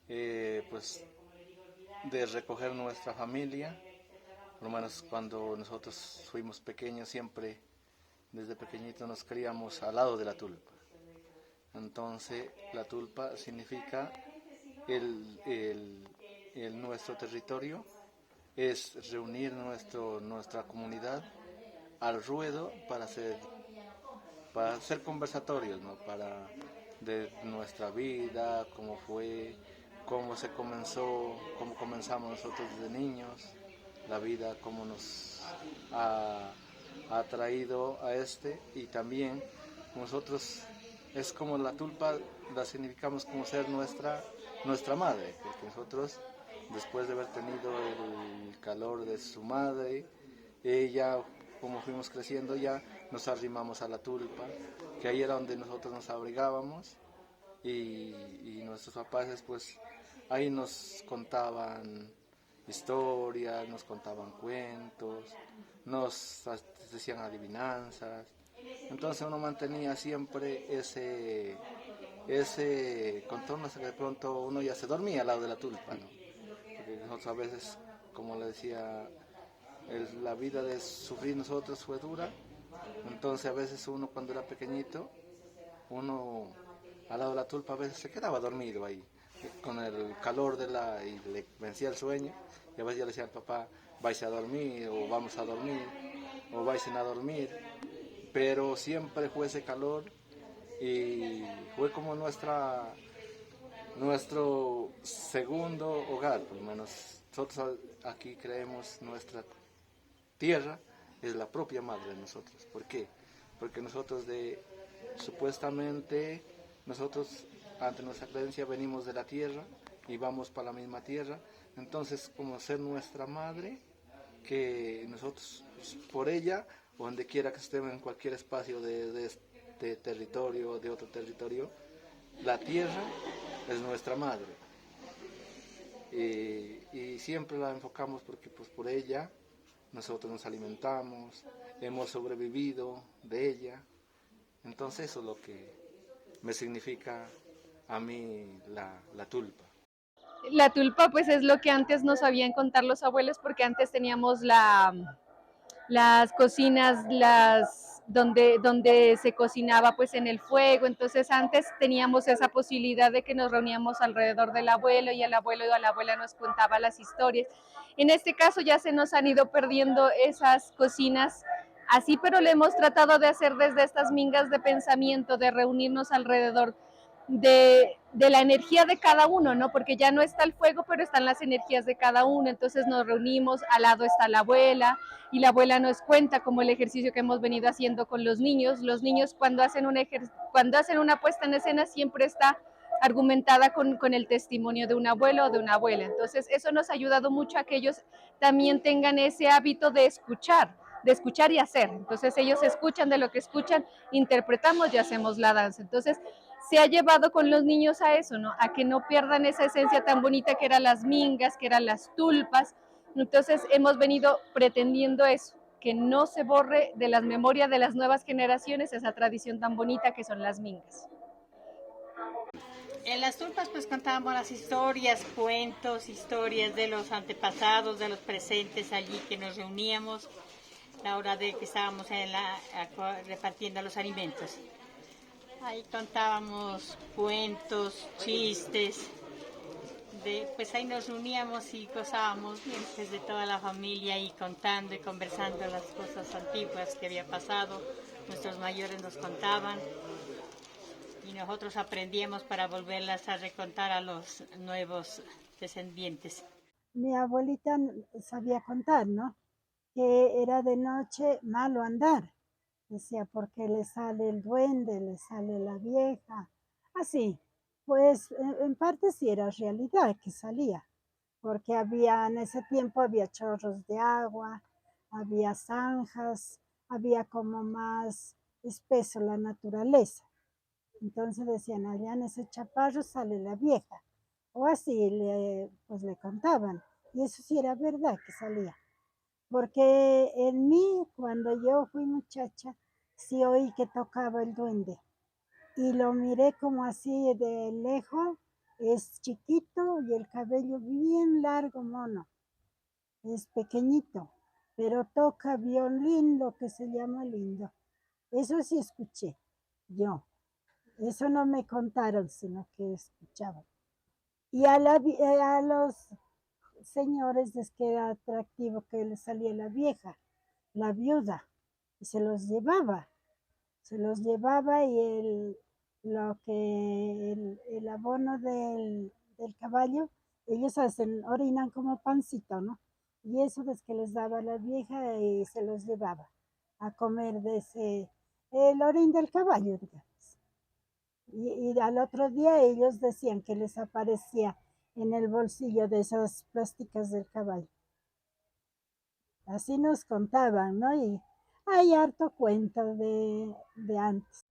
pues de recoger nuestra familia. Por lo menos cuando nosotros fuimos pequeños, siempre desde pequeñitos nos criamos al lado de la tulpa. Entonces la tulpa significa el, el, nuestro territorio, es reunir nuestra comunidad al ruedo para hacer conversatorios, ¿no? Para de nuestra vida, cómo fue, cómo se comenzó, cómo comenzamos nosotros desde niños, la vida, cómo nos ha traído a y también nosotros es como la tulpa la significamos como ser nuestra madre, porque nosotros después de haber tenido el calor de su madre, ella, como fuimos creciendo ya, nos arrimamos a la tulpa, que ahí era donde nosotros nos abrigábamos y nuestros papás pues ahí nos contaban historias, nos contaban cuentos, nos decían adivinanzas. Entonces uno mantenía siempre ese contorno hasta que de pronto uno ya se dormía al lado de la tulpa, ¿no? Porque nosotros a veces, como le decía, la vida de sufrir nosotros fue dura, entonces a veces uno cuando era pequeñito, uno al lado de la tulpa a veces se quedaba dormido ahí, con el calor y le vencía el sueño, y a veces yo le decía al papá, vais a dormir, o vamos a dormir, o vais a dormir, pero siempre fue ese calor y fue como nuestro segundo hogar, por lo menos nosotros aquí creemos nuestra tierra es la propia madre de nosotros. ¿Por qué? Porque nosotros supuestamente, nosotros ante nuestra creencia venimos de la tierra y vamos para la misma tierra, entonces como ser nuestra madre, que nosotros por ella, donde quiera que estemos en cualquier espacio de este territorio, de otro territorio, la tierra es nuestra madre. Y siempre la enfocamos porque pues por ella nosotros nos alimentamos, hemos sobrevivido de ella. Entonces eso es lo que me significa a mí la tulpa. La tulpa pues es lo que antes nos sabían contar los abuelos, porque antes teníamos las cocinas, donde se cocinaba pues en el fuego. Entonces antes teníamos esa posibilidad de que nos reuníamos alrededor del abuelo y el abuelo o la abuela nos contaba las historias. En este caso ya se nos han ido perdiendo esas cocinas así, pero le hemos tratado de hacer desde estas mingas de pensamiento, de reunirnos alrededor de la energía de cada uno, ¿no? Porque ya no está el fuego, pero están las energías de cada uno. Entonces nos reunimos, al lado está la abuela, y la abuela nos cuenta como el ejercicio que hemos venido haciendo con los niños. Los niños cuando hacen una puesta en escena siempre está argumentada con el testimonio de un abuelo o de una abuela. Entonces eso nos ha ayudado mucho a que ellos también tengan ese hábito de escuchar y hacer. Entonces ellos escuchan, de lo que escuchan, interpretamos y hacemos la danza. Entonces se ha llevado con los niños a eso, ¿no? A que no pierdan esa esencia tan bonita que eran las mingas, que eran las tulpas. Entonces hemos venido pretendiendo eso, que no se borre de las memorias de las nuevas generaciones esa tradición tan bonita que son las mingas. En las tulpas pues contábamos las historias, cuentos, historias de los antepasados, de los presentes allí que nos reuníamos a la hora de que estábamos repartiendo los alimentos. Ahí contábamos cuentos, chistes, pues ahí nos reuníamos y gozábamos bien pues, de toda la familia y contando y conversando las cosas antiguas que había pasado. Nuestros mayores nos contaban y nosotros aprendíamos para volverlas a recontar a los nuevos descendientes. Mi abuelita sabía contar, ¿no? Que era de noche malo andar. Decía, porque le sale el duende, le sale la vieja. Así, pues en parte sí era realidad que salía, porque en ese tiempo había chorros de agua, había zanjas, había como más espeso la naturaleza. Entonces decían, allá en ese chaparro sale la vieja. O así pues le contaban. Y eso sí era verdad que salía. Porque en mí, cuando yo fui muchacha, sí oí que tocaba el duende. Y lo miré como así de lejos Es chiquito y el cabello bien largo, mono. Es pequeñito, pero toca violín, lo que se llama lindo. Eso sí escuché yo. Eso no me contaron, sino que escuchaba. Y a los señores es que era atractivo que le salía la vieja, la viuda, y se los llevaba y el abono del caballo, ellos orinan como pancito, ¿no? Y eso es que les daba la vieja y se los llevaba a comer el orín del caballo, digamos. Y al otro día ellos decían que les aparecía en el bolsillo de esas plásticas del caballo. Así nos contaban, ¿no? Y hay harto cuento de antes.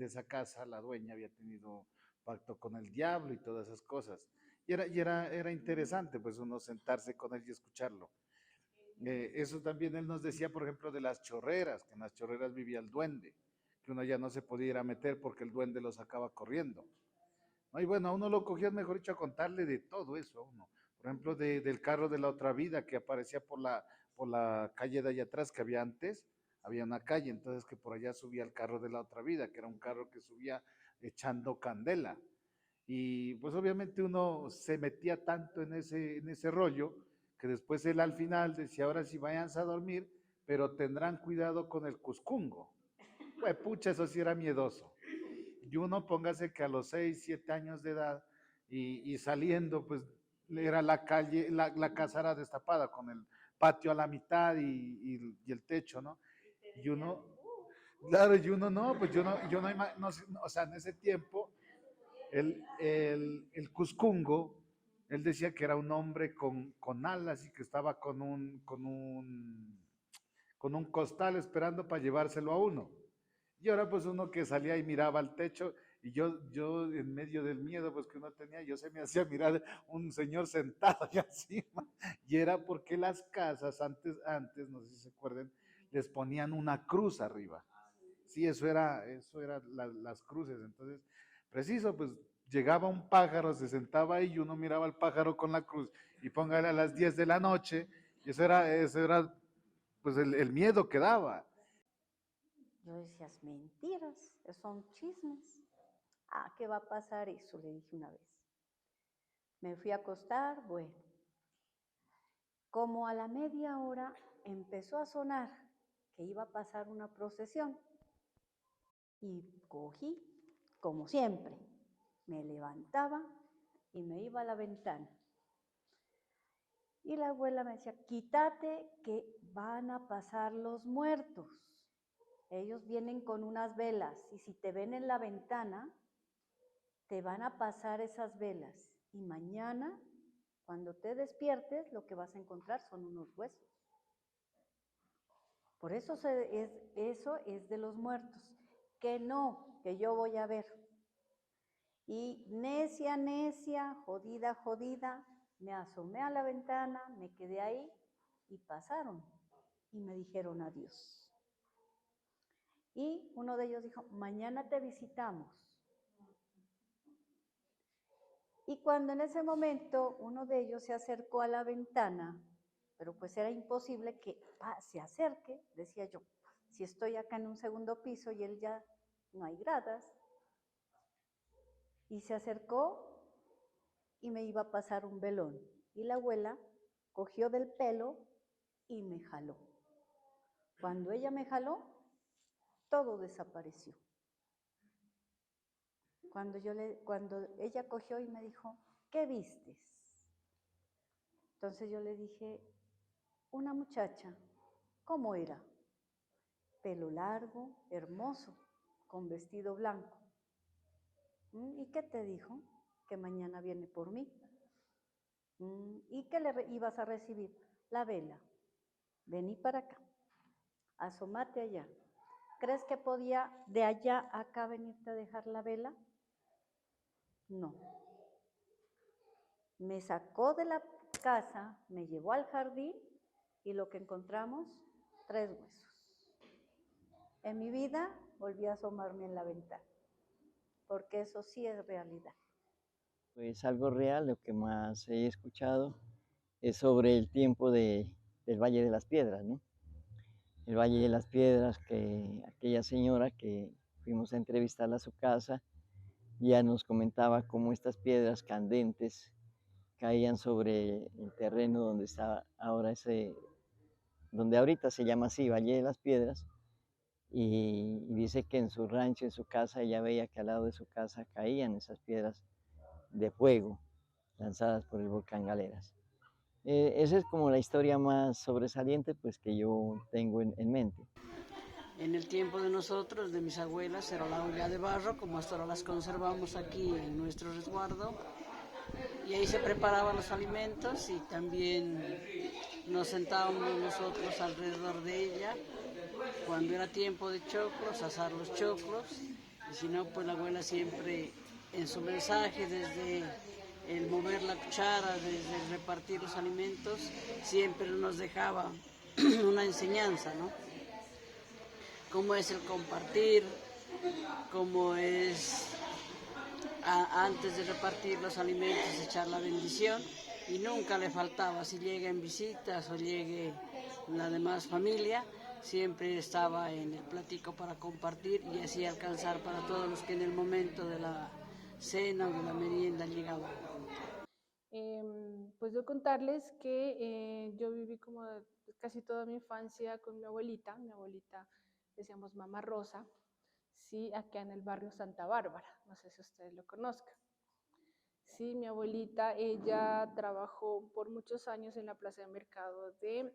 Esa casa, la dueña había tenido pacto con el diablo y todas esas cosas. Y era interesante, pues, uno sentarse con él y escucharlo. Eso también él nos decía, por ejemplo, de las chorreras, que en las chorreras vivía el duende, que uno ya no se podía ir a meter porque el duende lo sacaba corriendo. ¿No? Y bueno, a uno lo cogían, mejor dicho, a contarle de todo eso a uno. Por ejemplo, del carro de la otra vida que aparecía por la calle de allá atrás que había antes, había una calle, entonces que por allá subía el carro de la otra vida, que era un carro que subía echando candela. Y pues obviamente uno se metía tanto en ese rollo que después él al final decía, ahora sí váyanse a dormir, pero tendrán cuidado con el cuscungo. Pues pucha, eso sí era miedoso. Y uno póngase que a los 6, 7 años de edad y saliendo, pues era la calle, la casa era destapada con el patio a la mitad y el techo, ¿no? Y uno, claro, y uno no, pues yo no, o sea, en ese tiempo el cuscungo Él decía que era un hombre con alas y que estaba con un costal esperando para llevárselo a uno. Y ahora pues uno que salía y miraba al techo y yo en medio del miedo pues que uno tenía, yo se me hacía mirar un señor sentado allá encima. Y era porque las casas antes, no sé si se acuerdan, les ponían una cruz arriba. Sí, eso era las cruces. Entonces, preciso, pues llegaba un pájaro, se sentaba ahí y uno miraba al pájaro con la cruz y póngale a las 10 de la noche, y eso era pues el miedo que daba. Yo decía, es mentiras, son chismes. Ah, ¿qué va a pasar eso? Le dije una vez. Me fui a acostar, bueno, como a la media hora empezó a sonar que iba a pasar una procesión y cogí, como siempre, me levantaba y me iba a la ventana. Y la abuela me decía, quítate que van a pasar los muertos. Ellos vienen con unas velas y si te ven en la ventana, te van a pasar esas velas. Y mañana, cuando te despiertes, lo que vas a encontrar son unos huesos. Por eso eso es de los muertos. Que no, que yo voy a ver. Y necia, necia, jodida, jodida, me asomé a la ventana, me quedé ahí y pasaron y me dijeron adiós. Y uno de ellos dijo, mañana te visitamos. Y cuando en ese momento uno de ellos se acercó a la ventana, pero pues era imposible que se acerque, decía yo, si estoy acá en un segundo piso y él ya no hay gradas, y se acercó y me iba a pasar un velón. Y la abuela cogió del pelo y me jaló. Cuando ella me jaló, todo desapareció. Cuando ella cogió y me dijo, ¿qué vistes? Entonces yo le dije, una muchacha, ¿cómo era? Pelo largo, hermoso, con vestido blanco. ¿Y qué te dijo? Que mañana viene por mí. ¿Y qué le ibas a recibir? La vela. Vení para acá, asómate allá. ¿Crees que podía de allá a acá venirte a dejar la vela? No. Me sacó de la casa, me llevó al jardín y lo que encontramos, 3 huesos. En mi vida volví a asomarme en la ventana, porque eso sí es realidad. Pues algo real, lo que más he escuchado es sobre el tiempo del Valle de las Piedras, ¿no? El Valle de las Piedras, que aquella señora que fuimos a entrevistarla a su casa, ya nos comentaba cómo estas piedras candentes caían sobre el terreno donde está ahora donde ahorita se llama así, Valle de las Piedras, y dice que en su rancho, en su casa, ella veía que al lado de su casa caían esas piedras de fuego lanzadas por el volcán Galeras. Esa es como la historia más sobresaliente pues, que yo tengo en mente. En el tiempo de nosotros, de mis abuelas, era la olla de barro, como hasta ahora las conservamos aquí en nuestro resguardo. Y ahí se preparaban los alimentos y también nos sentábamos nosotros alrededor de ella. Cuando era tiempo de choclos, asar los choclos. Y si no, pues la abuela siempre en su mensaje, desde el mover la cuchara, desde el repartir los alimentos, siempre nos dejaba una enseñanza, ¿no? Cómo es el compartir, cómo es antes de repartir los alimentos echar la bendición, y nunca le faltaba, si llega en visitas o llegue la demás familia, siempre estaba en el platico para compartir y así alcanzar para todos los que en el momento de la cena o de la merienda llegaban. Pues yo contarles que yo viví como casi toda mi infancia con mi abuelita decíamos Mamá Rosa, sí, acá en el barrio Santa Bárbara, no sé si ustedes lo conozcan. Sí, mi abuelita, ella trabajó por muchos años en la plaza de mercado del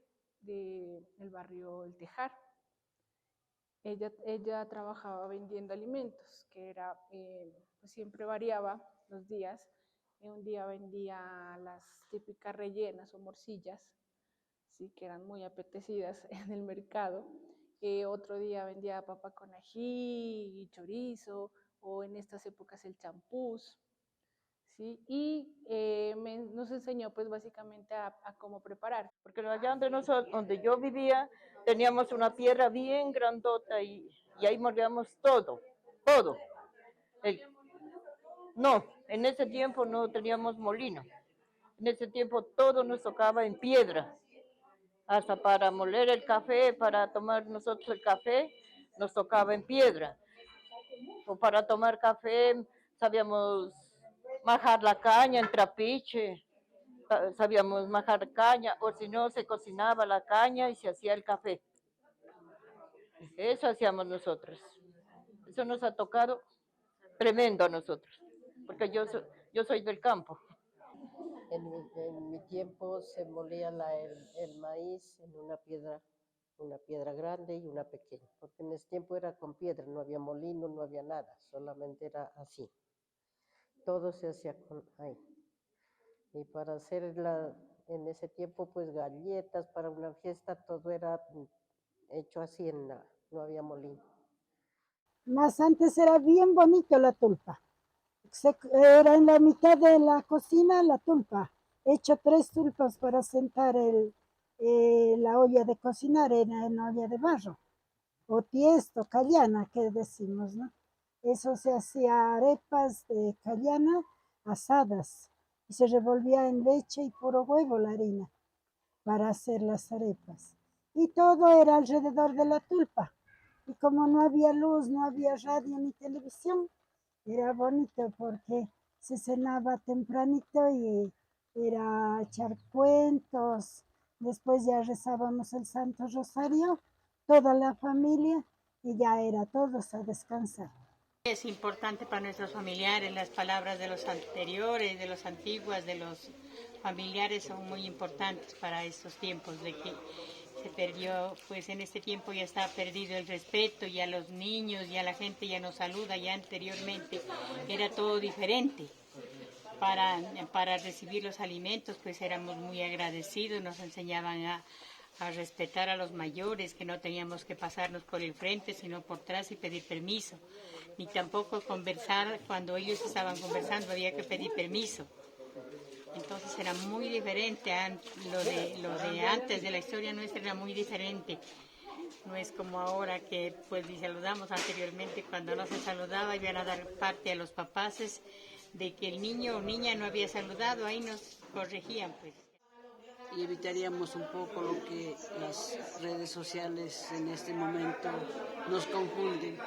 barrio El Tejar. Ella trabajaba vendiendo alimentos, que era, pues siempre variaba los días. Un día vendía las típicas rellenas o morcillas, sí, que eran muy apetecidas en el mercado. Otro día vendía papa con ají y chorizo, o en estas épocas el champús, ¿sí? Y nos enseñó pues básicamente a cómo preparar. Porque allá donde, donde yo vivía teníamos una piedra bien grandota y ahí molíamos todo, todo. El, no, en ese tiempo no teníamos molino. En ese tiempo todo nos tocaba en piedra. Hasta para moler el café, para tomar nosotros el café, nos tocaba en piedra. O para tomar café sabíamos majar la caña en trapiche, sabíamos majar caña, o si no se cocinaba la caña y se hacía el café. Eso hacíamos nosotros. Eso nos ha tocado tremendo a nosotros, porque yo soy del campo. En mi tiempo se molía el maíz en una piedra grande y una pequeña, porque en ese tiempo era con piedra, no había molino, no había nada, solamente era así. Todo se hacía con ahí. Y para hacer en ese tiempo, pues galletas para una fiesta, todo era hecho así, no había molino. Más antes era bien bonito la tulpa. Era en la mitad de la cocina la tulpa. He hecho 3 tulpas para sentar la olla de cocinar, era en olla de barro. O tiesto, callana, que decimos, ¿no? Eso se hacía arepas de callana asadas y se revolvía en leche y puro huevo la harina para hacer las arepas. Y todo era alrededor de la tulpa. Y como no había luz, no había radio ni televisión, era bonito porque se cenaba tempranito y era echar cuentos. Después ya rezábamos el Santo Rosario, toda la familia, y ya era todos a descansar. Es importante para nuestros familiares, las palabras de los anteriores, de los antiguos, de los familiares son muy importantes para estos tiempos, de que se perdió, pues en este tiempo ya está perdido el respeto, ya los niños, ya la gente ya nos saluda, ya anteriormente era todo diferente. Para recibir los alimentos, pues éramos muy agradecidos, nos enseñaban a respetar a los mayores, que no teníamos que pasarnos por el frente, sino por atrás y pedir permiso, ni tampoco conversar, cuando ellos estaban conversando había que pedir permiso. Entonces era muy diferente, lo de antes de la historia nuestra era muy diferente. No es como ahora que pues ni saludamos anteriormente, cuando no se saludaba iban a dar parte a los papás de que el niño o niña no había saludado, ahí nos corregían pues. Y evitaríamos un poco lo que las redes sociales en este momento nos confunden.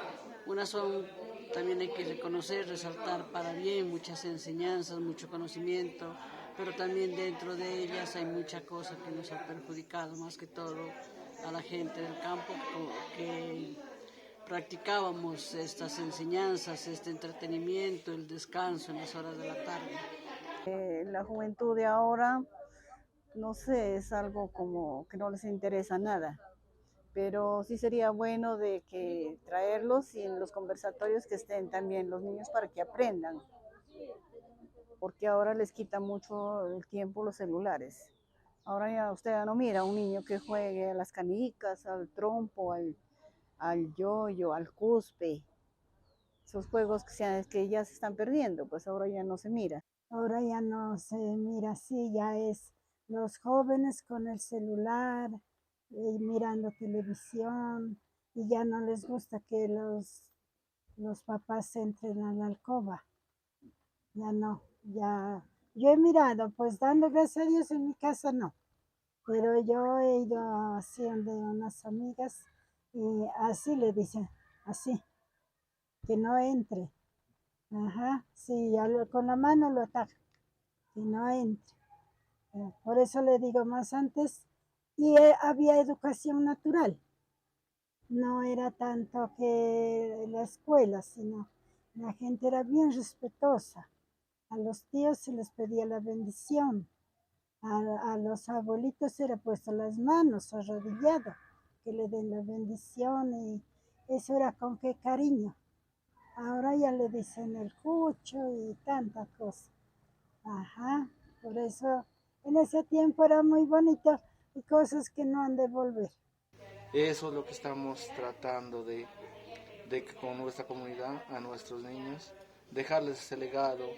Unas son, también hay que reconocer, resaltar para bien, muchas enseñanzas, mucho conocimiento, pero también dentro de ellas hay mucha cosa que nos ha perjudicado, más que todo a la gente del campo que practicábamos estas enseñanzas, este entretenimiento, el descanso en las horas de la tarde. La juventud de ahora, no sé, es algo como que no les interesa nada, pero sí sería bueno de que traerlos y en los conversatorios que estén también los niños para que aprendan, porque ahora les quita mucho el tiempo los celulares. Ahora ya usted ya no mira a un niño que juegue a las canicas, al trompo, al yoyo, al cuspe. Esos juegos que ya se están perdiendo, pues ahora ya no se mira. Ahora ya no se mira así, ya es los jóvenes con el celular, mirando televisión, y ya no les gusta que los papás entren a la alcoba. Ya no, ya. Yo he mirado, pues dando gracias a Dios en mi casa no, pero yo he ido así donde unas amigas y así le dicen, así, que no entre. Ajá, sí, con la mano lo ataca, que no entre. Por eso le digo más antes, y había educación natural. No era tanto que la escuela, sino la gente era bien respetuosa. A los tíos se les pedía la bendición. A los abuelitos se le puesto las manos arrodillado, que le den la bendición y eso era con qué cariño. Ahora ya le dicen el cucho y tanta cosa. Ajá, por eso en ese tiempo era muy bonito y cosas que no han de volver. Eso es lo que estamos tratando de que con nuestra comunidad, a nuestros niños, dejarles ese legado,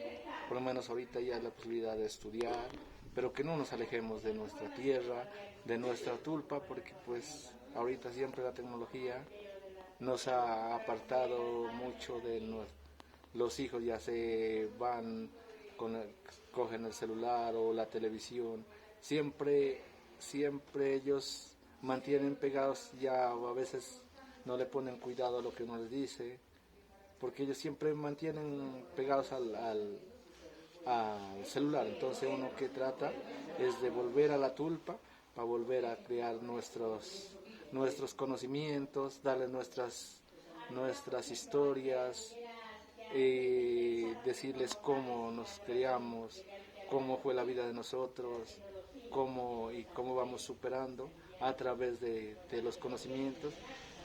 por lo menos ahorita ya la posibilidad de estudiar, pero que no nos alejemos de nuestra tierra, de nuestra tulpa, porque pues ahorita siempre la tecnología nos ha apartado mucho de los hijos, ya se van, cogen el celular o la televisión, siempre ellos mantienen pegados, ya a veces no le ponen cuidado a lo que uno les dice, porque ellos siempre mantienen pegados al celular. Entonces uno que trata es de volver a la tulpa para volver a crear nuestros conocimientos, darles nuestras historias, decirles cómo nos criamos, cómo fue la vida de nosotros, cómo vamos superando a través de los conocimientos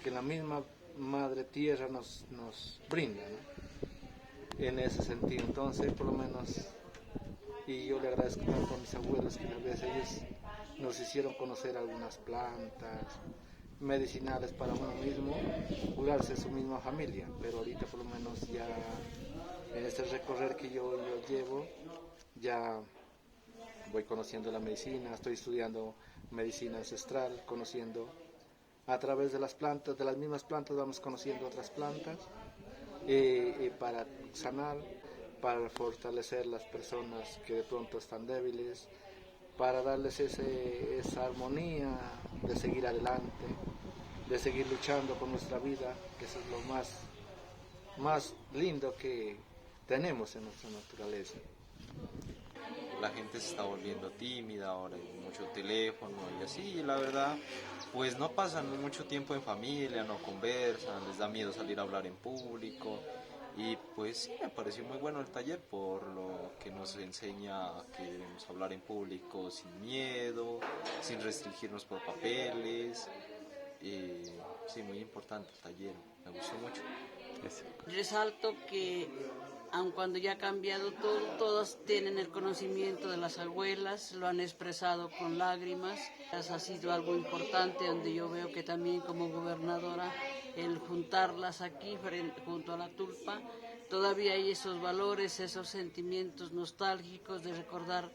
que la misma Madre Tierra nos brinda, ¿no? En ese sentido. Entonces, por lo menos, y yo le agradezco tanto a mis abuelos que tal vez ellos nos hicieron conocer algunas plantas medicinales para uno mismo, curarse su misma familia, pero ahorita por lo menos ya en este recorrer que yo llevo, ya voy conociendo la medicina, estoy estudiando medicina ancestral, conociendo a través de las plantas, de las mismas plantas vamos conociendo otras plantas para sanar, para fortalecer las personas que de pronto están débiles, para darles esa armonía de seguir adelante, de seguir luchando con nuestra vida, que eso es lo más lindo que tenemos en nuestra naturaleza. La gente se está volviendo tímida, ahora hay mucho teléfono y así, y la verdad, pues no pasan mucho tiempo en familia, no conversan, les da miedo salir a hablar en público, y pues sí, me pareció muy bueno el taller por lo que nos enseña que debemos hablar en público sin miedo, sin restringirnos por papeles, sí, muy importante el taller, me gustó mucho. Resalto que aun cuando ya ha cambiado todo, todas tienen el conocimiento de las abuelas, lo han expresado con lágrimas. Ha sido algo importante donde yo veo que también como gobernadora el juntarlas aquí junto a la tulpa, todavía hay esos valores, esos sentimientos nostálgicos de recordar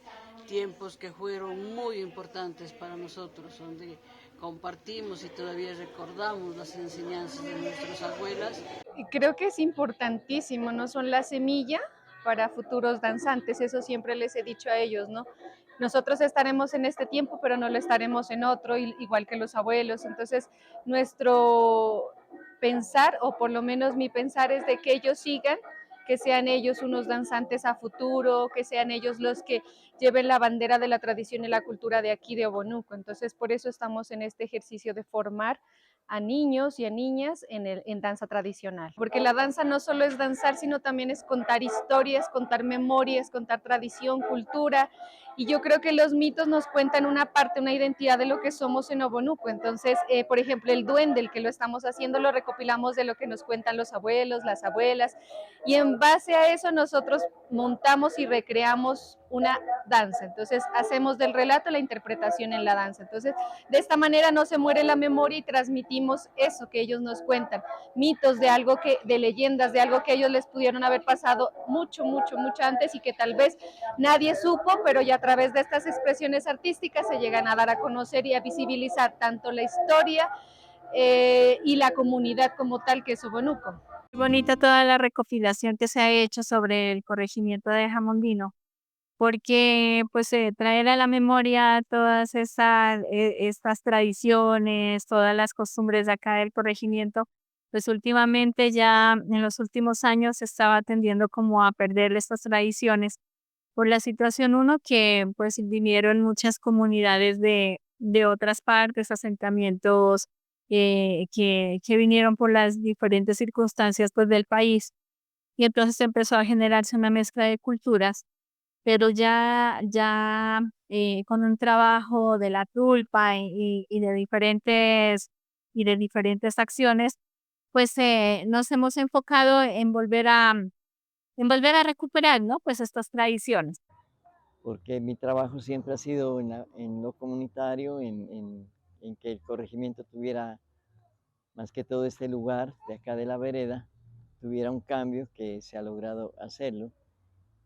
tiempos que fueron muy importantes para nosotros, donde compartimos y todavía recordamos las enseñanzas de nuestras abuelas. Y creo que es importantísimo, ¿no? Son la semilla para futuros danzantes, eso siempre les he dicho a ellos, ¿no? Nosotros estaremos en este tiempo, pero no lo estaremos en otro, igual que los abuelos. Entonces, nuestro pensar, o por lo menos mi pensar, es de que ellos sigan, que sean ellos unos danzantes a futuro, que sean ellos los que lleven la bandera de la tradición y la cultura de aquí de Obonuco. Entonces, por eso estamos en este ejercicio de formar a niños y a niñas en danza tradicional. Porque la danza no solo es danzar, sino también es contar historias, contar memorias, contar tradición, cultura. Y yo creo que los mitos nos cuentan una parte, una identidad de lo que somos en Obonuco. Entonces, por ejemplo, el duende, el que lo estamos haciendo, lo recopilamos de lo que nos cuentan los abuelos, las abuelas. Y en base a eso nosotros montamos y recreamos una danza. Entonces, hacemos del relato la interpretación en la danza. Entonces, de esta manera no se muere la memoria y transmitimos eso que ellos nos cuentan, mitos de algo de leyendas, de algo que ellos les pudieron haber pasado mucho antes y que tal vez nadie supo, pero ya a través de estas expresiones artísticas se llegan a dar a conocer y a visibilizar tanto la historia y la comunidad como tal que es Obonuco. Bonita toda la recopilación que se ha hecho sobre el corregimiento de Jamondino, porque pues traer a la memoria todas estas tradiciones, todas las costumbres de acá del corregimiento, pues últimamente ya en los últimos años se estaba tendiendo como a perder estas tradiciones por la situación, uno, que pues vinieron muchas comunidades de otras partes, asentamientos que vinieron por las diferentes circunstancias pues del país, y entonces empezó a generarse una mezcla de culturas, pero ya con un trabajo de la tulpa y de diferentes acciones, pues nos hemos enfocado en volver a recuperar, ¿no? Pues estas tradiciones. porque mi trabajo siempre ha sido en lo comunitario, en que el corregimiento tuviera, más que todo este lugar de acá de la vereda, tuviera un cambio, que se ha logrado hacerlo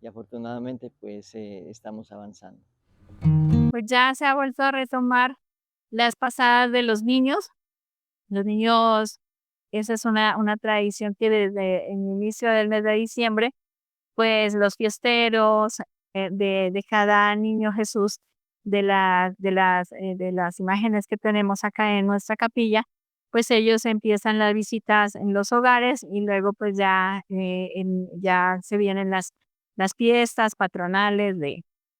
y afortunadamente pues estamos avanzando. Pues ya se ha vuelto a retomar las pasadas de los niños. Los niños, esa es una tradición que desde el inicio del mes de diciembre, pues los fiesteros de cada niño Jesús, de las imágenes que tenemos acá en nuestra capilla, pues ellos empiezan las visitas en los hogares y luego pues ya, ya se vienen las fiestas patronales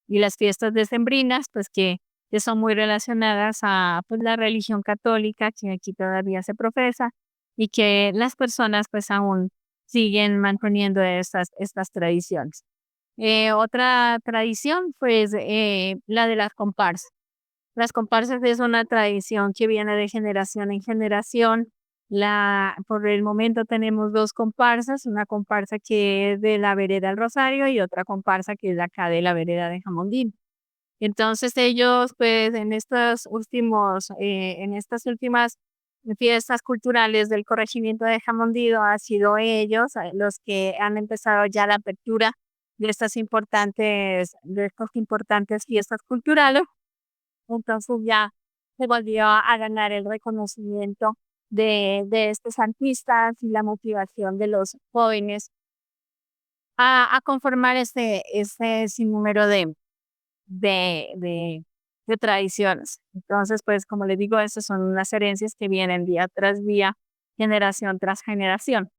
y las fiestas decembrinas, pues que son muy relacionadas a pues, la religión católica que aquí todavía se profesa y que las personas pues aún siguen manteniendo estas tradiciones. Otra tradición, pues la de las comparsas. Las comparsas es una tradición que viene de generación en generación. Por el momento tenemos 2 comparsas, una comparsa que es de la vereda del Rosario y otra comparsa que es de acá de la vereda de Jamondino. Entonces ellos, pues en estas últimas fiestas culturales del corregimiento de Jamondino, han sido ellos los que han empezado ya la apertura de estas importantes fiestas culturales. Entonces ya se volvió a ganar el reconocimiento de estos artistas y la motivación de los jóvenes a conformar este sinnúmero de tradiciones. Entonces, pues como les digo, estas son unas herencias que vienen día tras día, generación tras generación.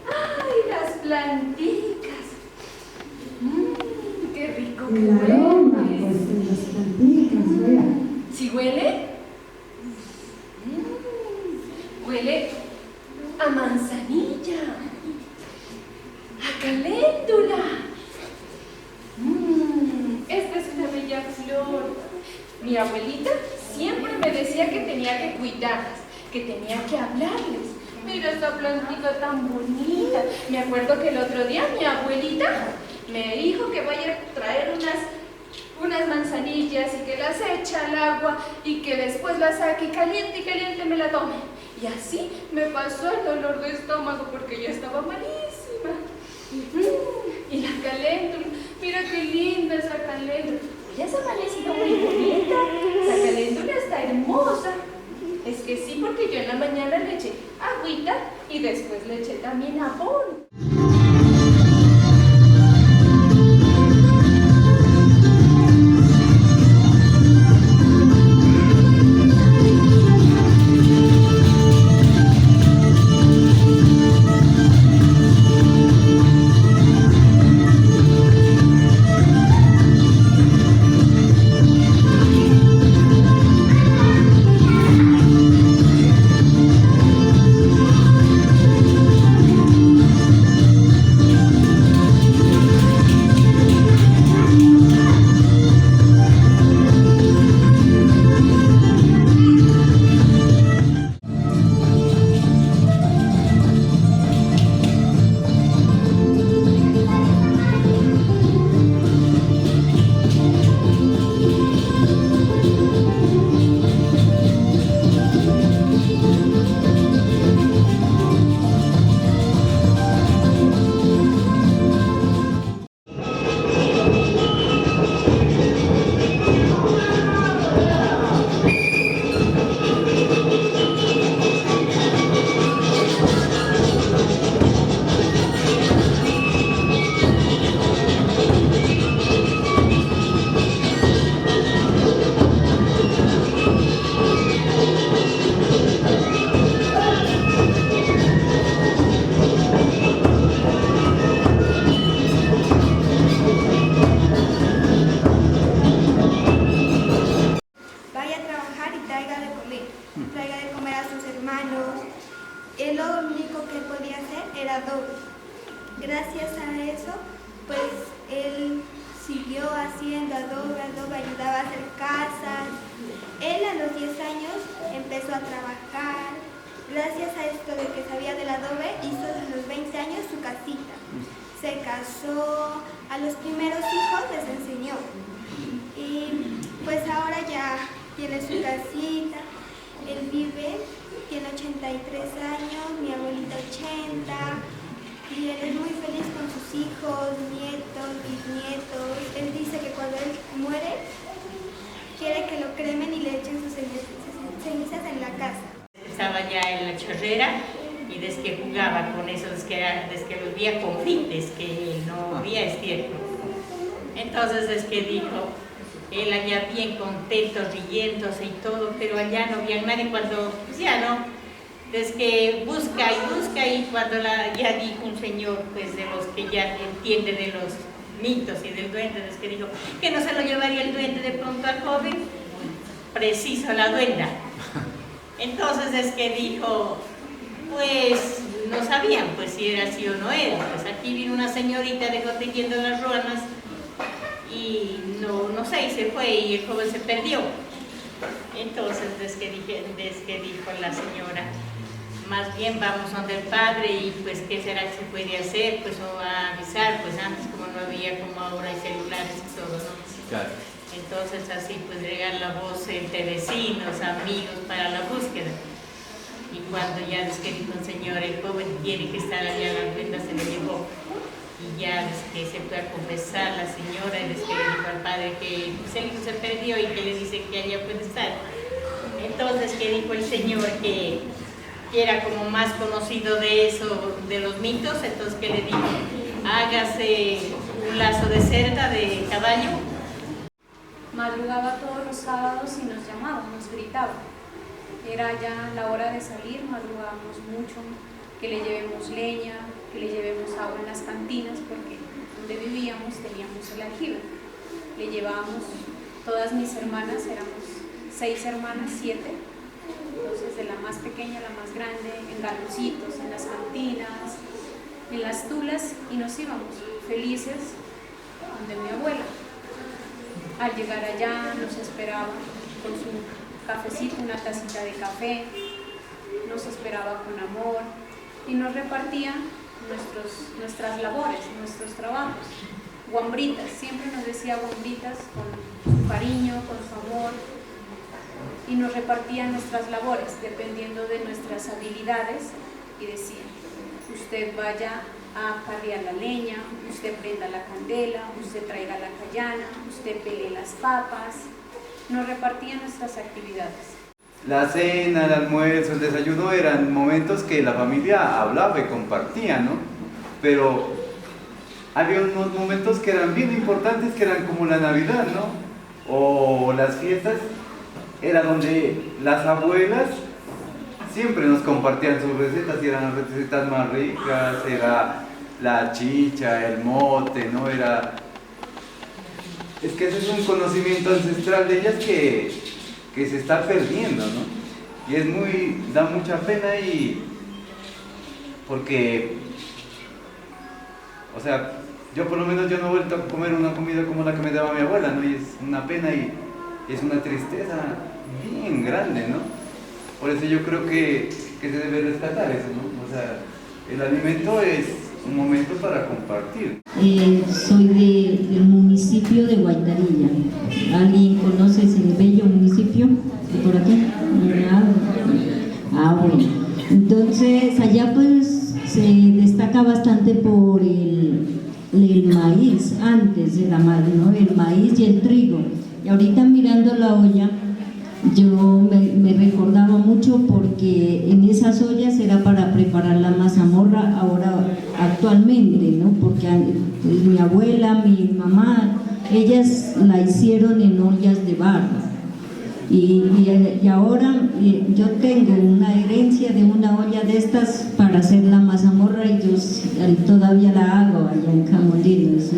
¡Ay, las planticas! ¡Qué rico! El aroma, pues, de las planticas, vea. ¿Sí huele? Huele a manzanilla, a caléndula. Esta es una bella flor. Mi abuelita siempre me decía que tenía que cuidarlas, que tenía que hablarles. Mira esta plantita tan bonita. Me acuerdo que el otro día mi abuelita me dijo que vaya a traer unas manzanillas y que las echa al agua y que después las saque y caliente me la tome. Y así me pasó el dolor de estómago porque ya estaba malísima. Y la caléndula, mira qué linda esa caléndula. Ya se ha amanecido muy bonita. La caléndula está hermosa. Es que sí, porque yo en la mañana le eché agüita y después le eché también abono. adobe. Gracias a eso, pues él siguió haciendo adobe, ayudaba a hacer casas. Él a los 10 años empezó a trabajar. Gracias a esto de que sabía del adobe, hizo a los 20 años su casita. Se casó, a los primeros hijos les enseñó. Y pues ahora ya tiene su casita. Él vive, tiene 83 años, mi abuelita 80. Y él es muy feliz con sus hijos, nietos, bisnietos. Él dice que cuando él muere, quiere que lo cremen y le echen sus cenizas en la casa. Estaba ya en la chorrera y desde que jugaba con eso, desde que los veía confites, que no había estiércol. Entonces es que dijo, él allá bien contento, riéndose y todo, pero allá no había nadie cuando, pues ya no, desde que busca y cuando ya dijo un señor, pues de los que ya entiende de los mitos y del duende, desde que dijo que no se lo llevaría el duende de pronto al joven, preciso la duenda. Entonces es que dijo, pues no sabían pues si era así o no era, pues aquí vino una señorita dejó tejiendo las ruanas y no sé, y se fue y el joven se perdió. Entonces desde que dijo la señora, más bien vamos donde el padre y pues qué será que se puede hacer, pues o a avisar, pues antes como no había como ahora hay celulares y todo, ¿no? Claro. Entonces así pues llegar la voz entre vecinos, amigos para la búsqueda. Y cuando ya les que dijo el señor, el joven tiene que estar allá, la duenda se lo llevó. Y ya desde que se fue a confesar la señora y desde que le dijo al padre que pues, el hijo se perdió y que le dice que allá puede estar. Entonces que dijo el señor que era como más conocido de eso, de los mitos, entonces que le dijo, hágase un lazo de cerda de caballo. Madrugaba todos los sábados y nos llamaba, nos gritaba. Era ya la hora de salir, madrugábamos mucho, que le llevemos leña, que le llevemos agua en las cantinas, porque donde vivíamos teníamos el aljibe. Le llevábamos, todas mis hermanas, éramos 6 hermanas, 7, entonces de la más pequeña a la más grande, en galoncitos, en las cantinas, en las tulas, y nos íbamos felices donde mi abuela. Al llegar allá nos esperaba con su cafecito, una tacita de café, nos esperaba con amor y nos repartía nuestras labores, nuestros trabajos. Guambritas, siempre nos decía guambritas con su cariño, con su amor, y nos repartía nuestras labores dependiendo de nuestras habilidades y decía, usted vaya a carrear la leña, usted prenda la candela, usted traiga la cayana, usted pele las papas. Nos repartían nuestras actividades. La cena, el almuerzo, el desayuno eran momentos que la familia hablaba y compartía, ¿no? Pero había unos momentos que eran bien importantes, que eran como la Navidad, ¿no? O las fiestas, era donde las abuelas siempre nos compartían sus recetas, y eran las recetas más ricas, era la chicha, el mote, ¿no? Es que ese es un conocimiento ancestral de ellas que se está perdiendo, ¿no? Y da mucha pena porque, o sea, yo por lo menos yo no he vuelto a comer una comida como la que me daba mi abuela, ¿no? Y es una pena y es una tristeza bien grande, ¿no? Por eso yo creo que se debe rescatar eso, ¿no? O sea, el alimento es un momento para compartir. Soy del municipio de Guaitarilla. ¿Alguien conoce ese bello municipio de por aquí? Bueno. Entonces allá pues se destaca bastante por el maíz antes de la madre, ¿no? El maíz y el trigo. Y ahorita mirando la olla, yo me recordaba mucho porque en esas ollas era para preparar la mazamorra ahora actualmente, ¿no? Porque mi abuela, mi mamá, ellas la hicieron en ollas de barro. Y ahora yo tengo una herencia de una olla de estas para hacer la mazamorra y yo todavía la hago allá en Jamondino. Es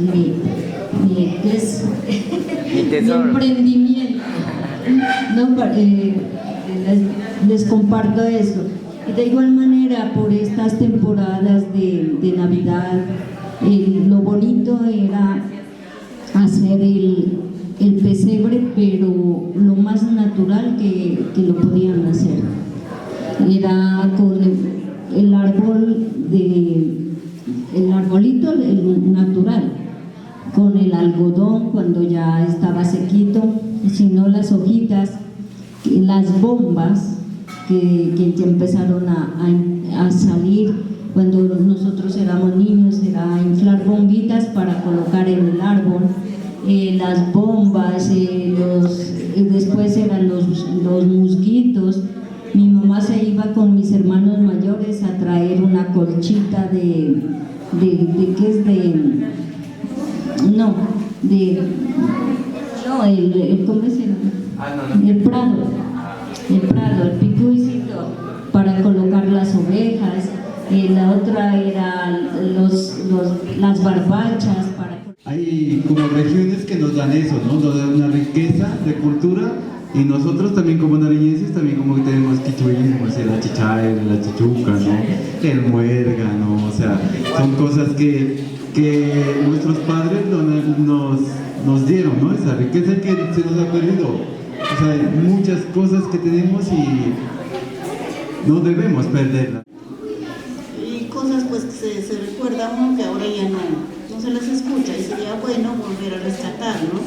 mi emprendimiento. No, les comparto eso. Y de igual manera, por estas temporadas de Navidad, lo bonito era hacer el pesebre, pero lo más natural que lo podían hacer. Era con el árbol el arbolito, el natural, con el algodón cuando ya estaba sequito, sino las hojitas, las bombas que ya empezaron a salir cuando nosotros éramos niños, era inflar bombitas para colocar en el árbol, las bombas, después eran los musguitos. Mi mamá se iba con mis hermanos mayores a traer una colchita ¿qué es? ¿Cómo se llama? El prado, el picuicito para colocar las ovejas, la otra era las barbachas. Hay como regiones que nos dan eso, ¿no? Nos dan una riqueza de cultura. Y nosotros también como nariñenses también como que tenemos quichuismo, la chichaya, la chichuca, ¿no? El muérgano, o sea, son cosas que nuestros padres nos dieron, ¿no? Esa riqueza que se nos ha perdido. O sea, hay muchas cosas que tenemos y no debemos perderlas. Y cosas pues que se recuerdan que ahora ya no se las escucha y sería bueno volver a rescatar, ¿no?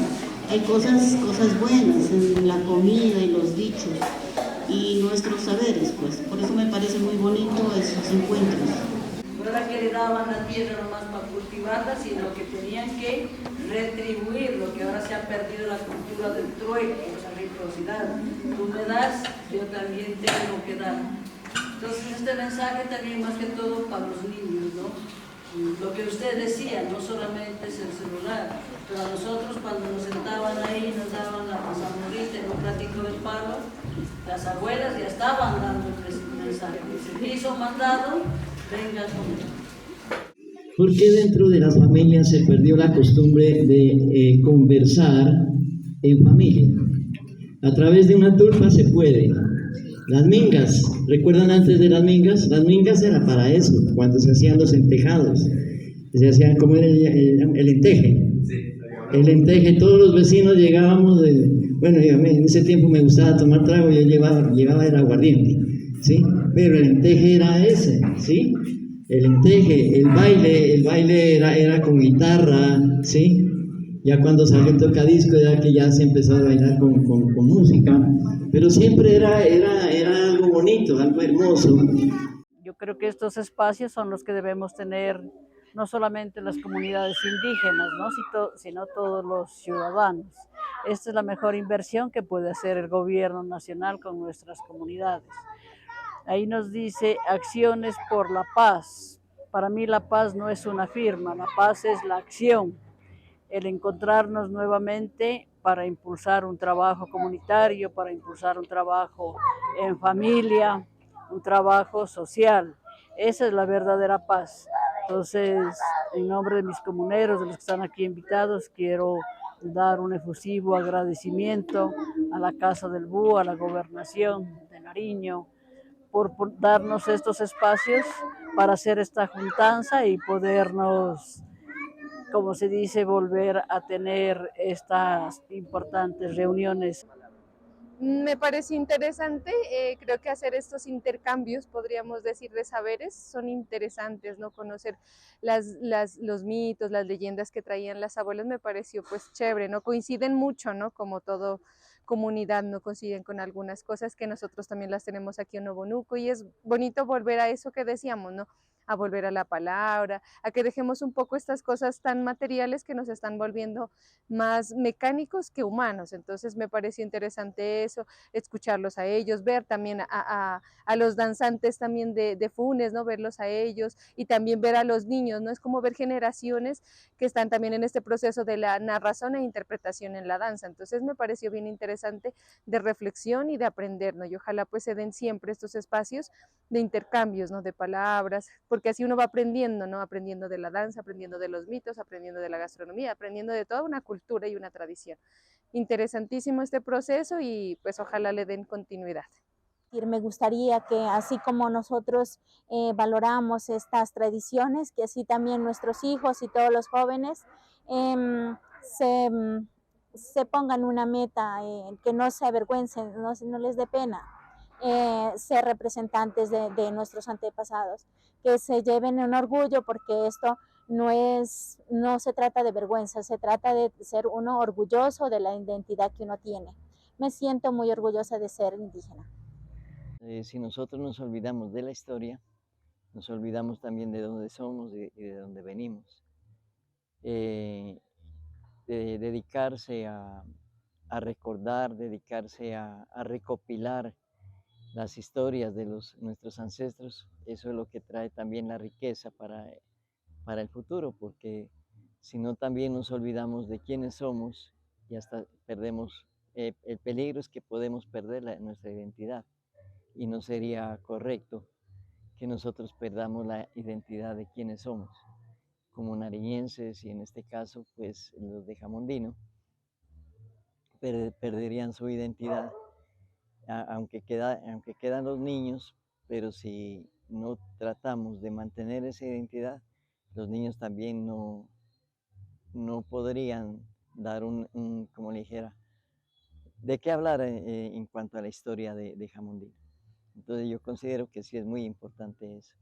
Hay cosas buenas en la comida y los dichos y nuestros saberes, pues. Por eso me parece muy bonito esos encuentros. No era que le daban la tierra nomás para cultivarla, sino que tenían que retribuir lo que ahora se ha perdido, la cultura del trueque, esa reciprocidad. Tú me das, yo también tengo que dar. Entonces este mensaje también más que todo para los niños, ¿no? Lo que usted decía, no solamente es el celular, pero a nosotros cuando nos sentaban ahí nos daban la mazamorrita en un platico de palo, las abuelas ya estaban dando el mensaje. Se hizo mandado, venga a comer. ¿Por qué dentro de las familias se perdió la costumbre de conversar en familia? A través de una tulpa se puede. Las mingas, ¿recuerdan antes de las mingas? Las mingas era para eso, cuando se hacían los entejados. Se hacían como el enteje. El enteje, todos los vecinos llegábamos, bueno, en ese tiempo me gustaba tomar trago, yo llevaba el aguardiente, ¿sí? Pero el enteje era ese, ¿sí? El enteje, el baile era con guitarra, ¿sí? Ya cuando salió el tocadisco, ya que ya se empezó a bailar con música, pero siempre era algo bonito, algo hermoso. Yo creo que estos espacios son los que debemos tener no solamente las comunidades indígenas, ¿no? sino todos los ciudadanos. Esta es la mejor inversión que puede hacer el gobierno nacional con nuestras comunidades. Ahí nos dice acciones por la paz. Para mí la paz no es una firma, la paz es la acción. El encontrarnos nuevamente para impulsar un trabajo comunitario, para impulsar un trabajo en familia, un trabajo social. Esa es la verdadera paz. Entonces, en nombre de mis comuneros, de los que están aquí invitados, quiero dar un efusivo agradecimiento a la Casa del Búho, a la Gobernación de Nariño, por darnos estos espacios para hacer esta juntanza y podernos, como se dice, volver a tener estas importantes reuniones. Me pareció interesante, creo que hacer estos intercambios, podríamos decir, de saberes, son interesantes, ¿no? Conocer los mitos, las leyendas que traían las abuelas, me pareció pues chévere, ¿no? Coinciden mucho, ¿no? Como todo comunidad, no coinciden con algunas cosas que nosotros también las tenemos aquí en Obonuco y es bonito volver a eso que decíamos, ¿no? A volver a la palabra, a que dejemos un poco estas cosas tan materiales que nos están volviendo más mecánicos que humanos. Entonces me pareció interesante eso, escucharlos a ellos, ver también a los danzantes también de Funes, ¿no? Verlos a ellos y también ver a los niños, ¿no? Es como ver generaciones que están también en este proceso de la narración e interpretación en la danza. Entonces me pareció bien interesante de reflexión y de aprender, ¿no? Y ojalá pues se den siempre estos espacios de intercambios, ¿no? De palabras, porque así uno va aprendiendo, ¿no? Aprendiendo de la danza, aprendiendo de los mitos, aprendiendo de la gastronomía, aprendiendo de toda una cultura y una tradición. Interesantísimo este proceso y pues ojalá le den continuidad. transmitir. Me gustaría que así como nosotros valoramos estas tradiciones, que así también nuestros hijos y todos los jóvenes se, se pongan una meta, que no se avergüencen, no les dé pena ser representantes de nuestros antepasados, que se lleven un orgullo, porque esto no se trata de vergüenza, se trata de ser uno orgulloso de la identidad que uno tiene. Me siento muy orgullosa de ser indígena. Si nosotros nos olvidamos de la historia, nos olvidamos también de dónde somos y de dónde venimos. De dedicarse a recordar, dedicarse a recopilar las historias de nuestros ancestros, eso es lo que trae también la riqueza para el futuro, porque si no también nos olvidamos de quiénes somos y hasta perdemos, el peligro es que podemos perder nuestra identidad, y no sería correcto que nosotros perdamos la identidad de quiénes somos, como nariñenses, y en este caso pues los de Jamondino perderían su identidad, aunque quedan los niños, pero si no tratamos de mantener esa identidad, los niños también no podrían dar como le dijera, de qué hablar en cuanto a la historia de Jamondino. Entonces yo considero que sí es muy importante eso.